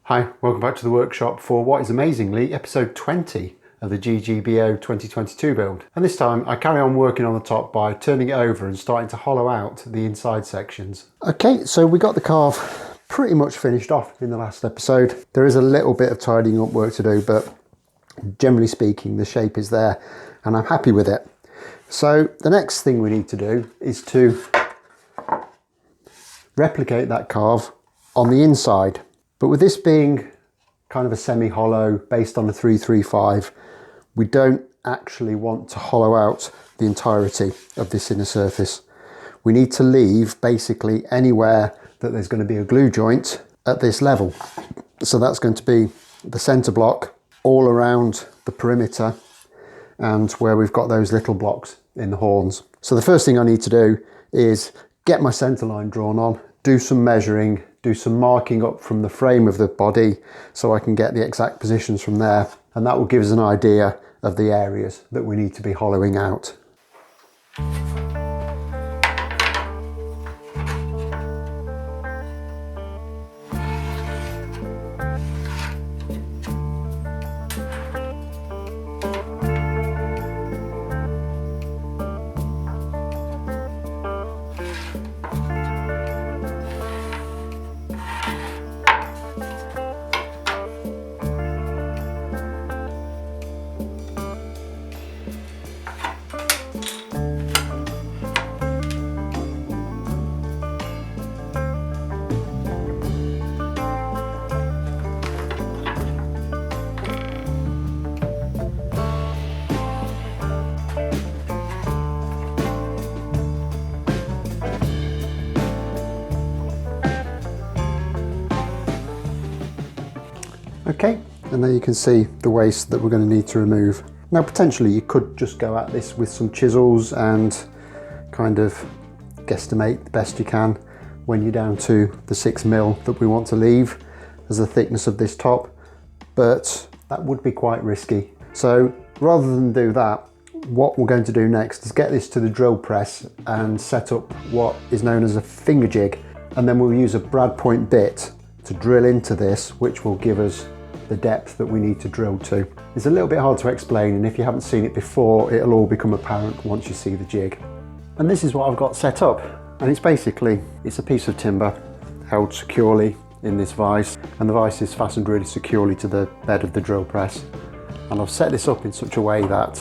Hi, welcome back to the workshop for what is amazingly episode 20 of the GGBO 2022 build. And this time I carry on working on the top by turning it over and starting to hollow out the inside sections. Okay, so we got the carve pretty much finished off in the last episode. There is a little bit of tidying up work to do, but generally speaking the shape is there and I'm happy with it. So the next thing we need to do is to replicate that carve on the inside. But with this being kind of a semi-hollow based on a 335, we don't actually want to hollow out the entirety of this inner surface. We need to leave basically anywhere that there's going to be a glue joint at this level. So that's going to be the center block, all around the perimeter, and where we've got those little blocks in the horns. So the first thing I need to do is get my center line drawn on, do some measuring, do some marking up from the frame of the body so I can get the exact positions from there, and that will give us an idea of the areas that we need to be hollowing out. Okay, and there you can see the waste that we're going to need to remove. Now potentially you could just go at this with some chisels and kind of guesstimate the best you can when you're down to the 6mm that we want to leave as the thickness of this top, but that would be quite risky. So rather than do that, what we're going to do next is get this to the drill press and set up what is known as a finger jig, and then we'll use a brad point bit to drill into this, which will give us the depth that we need to drill to. It's a little bit hard to explain, and if you haven't seen it before, it'll all become apparent once you see the jig. And this is what I've got set up, and it's a piece of timber held securely in this vise, and the vise is fastened really securely to the bed of the drill press. And I've set this up in such a way that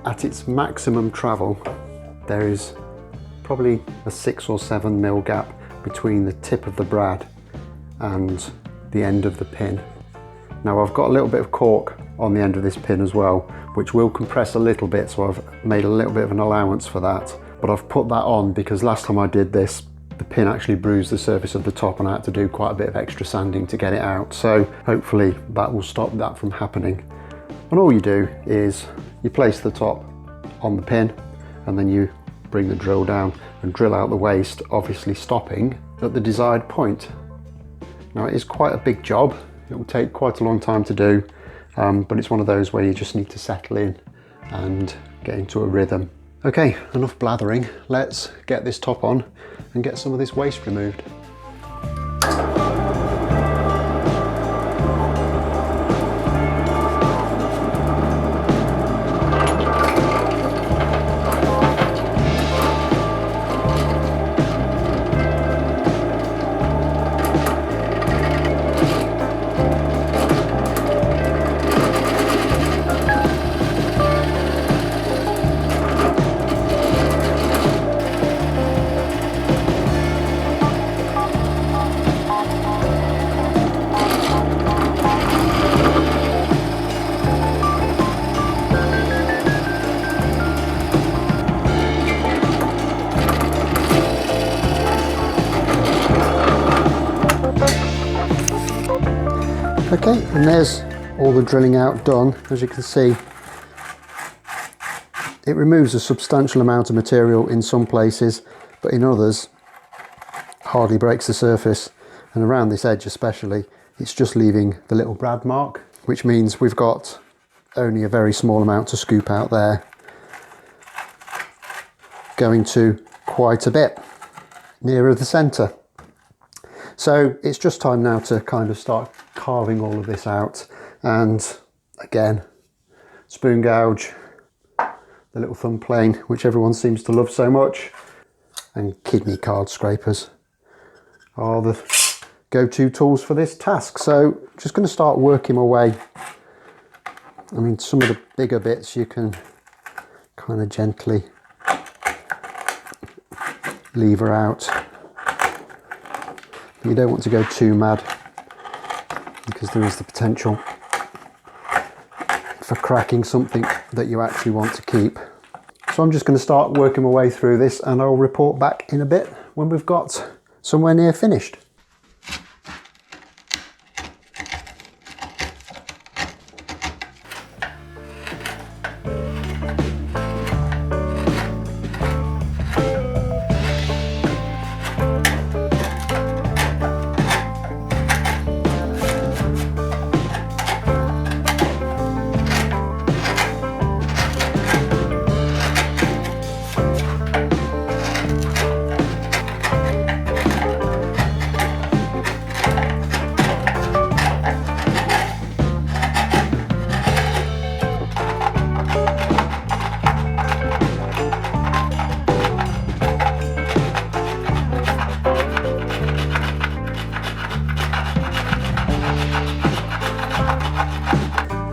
at its maximum travel there is probably a 6 or 7mm gap between the tip of the brad and the end of the pin. Now I've got a little bit of cork on the end of this pin as well, which will compress a little bit, so I've made a little bit of an allowance for that. But I've put that on because last time I did this, the pin actually bruised the surface of the top and I had to do quite a bit of extra sanding to get it out. So hopefully that will stop that from happening. And all you do is you place the top on the pin and then you bring the drill down and drill out the waste, obviously stopping at the desired point. Now it is quite a big job. It will take quite a long time to do, but it's one of those where you just need to settle in and get into a rhythm. Okay, enough blathering. Let's get this top on and get some of this waste removed. Okay, and there's all the drilling out done. As you can see, it removes a substantial amount of material in some places, but in others hardly breaks the surface, and around this edge especially it's just leaving the little brad mark, which means we've got only a very small amount to scoop out there, going to quite a bit nearer the centre. So it's just time now to kind of start carving all of this out. And again, spoon gouge, the little thumb plane, which everyone seems to love so much, and kidney card scrapers are the go-to tools for this task. So just going to start working my way. I mean, some of the bigger bits you can kind of gently lever out. You don't want to go too mad because there is the potential for cracking something that you actually want to keep. So I'm just going to start working my way through this, and I'll report back in a bit when we've got somewhere near finished.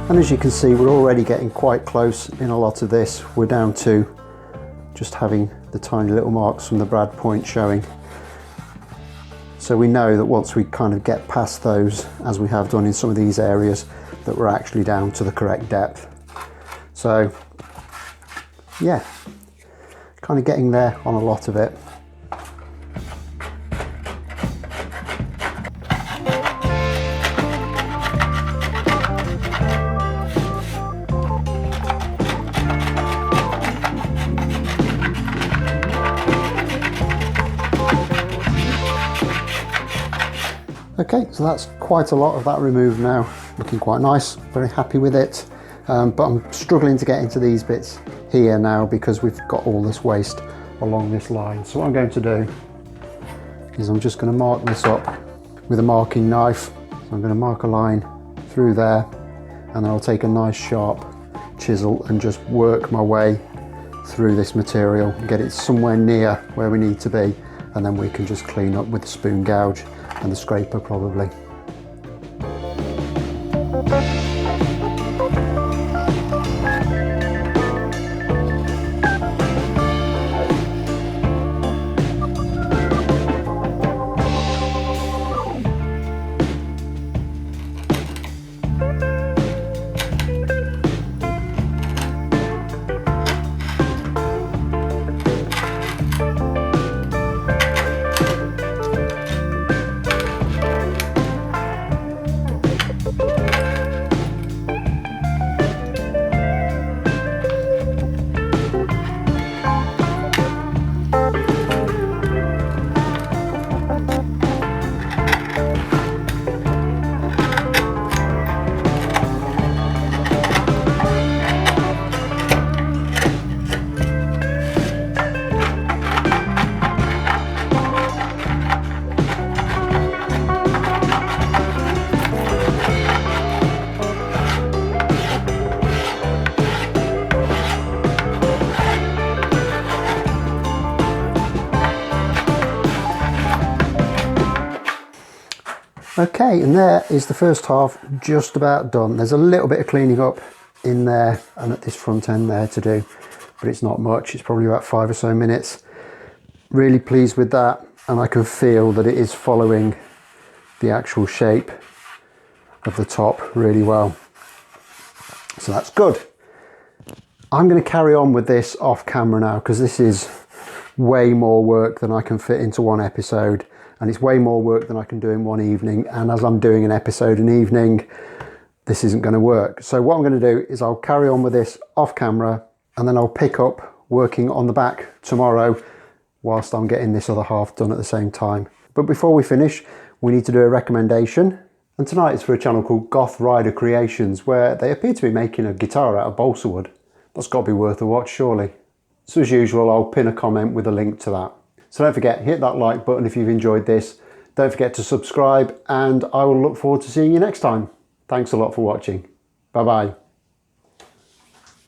And as you can see, we're already getting quite close in a lot of this. We're down to just having the tiny little marks from the brad point showing. So we know that once we kind of get past those, as we have done in some of these areas, that we're actually down to the correct depth. So yeah, kind of getting there on a lot of it. Okay, so that's quite a lot of that removed now. Looking quite nice, very happy with it. But I'm struggling to get into these bits here now because we've got all this waste along this line. So what I'm going to do is I'm just going to mark this up with a marking knife. So I'm going to mark a line through there, and then I'll take a nice sharp chisel and just work my way through this material and get it somewhere near where we need to be, and then we can just clean up with the spoon gouge and the scraper probably. Okay, and there is the first half just about done. There's a little bit of cleaning up in there and at this front end there to do, but it's not much. It's probably about 5 or so minutes. Really pleased with that, and I can feel that it is following the actual shape of the top really well. So that's good. I'm going to carry on with this off camera now because this is way more work than I can fit into one episode. And it's way more work than I can do in one evening. And as I'm doing an episode an evening, this isn't going to work. So what I'm going to do is I'll carry on with this off camera, and then I'll pick up working on the back tomorrow whilst I'm getting this other half done at the same time. But before we finish, we need to do a recommendation. And tonight it's for a channel called Goth Rider Creations, where they appear to be making a guitar out of balsa wood. That's got to be worth a watch, surely. So as usual, I'll pin a comment with a link to that. So don't forget, hit that like button if you've enjoyed this. Don't forget to subscribe, and I will look forward to seeing you next time. Thanks a lot for watching. Bye bye.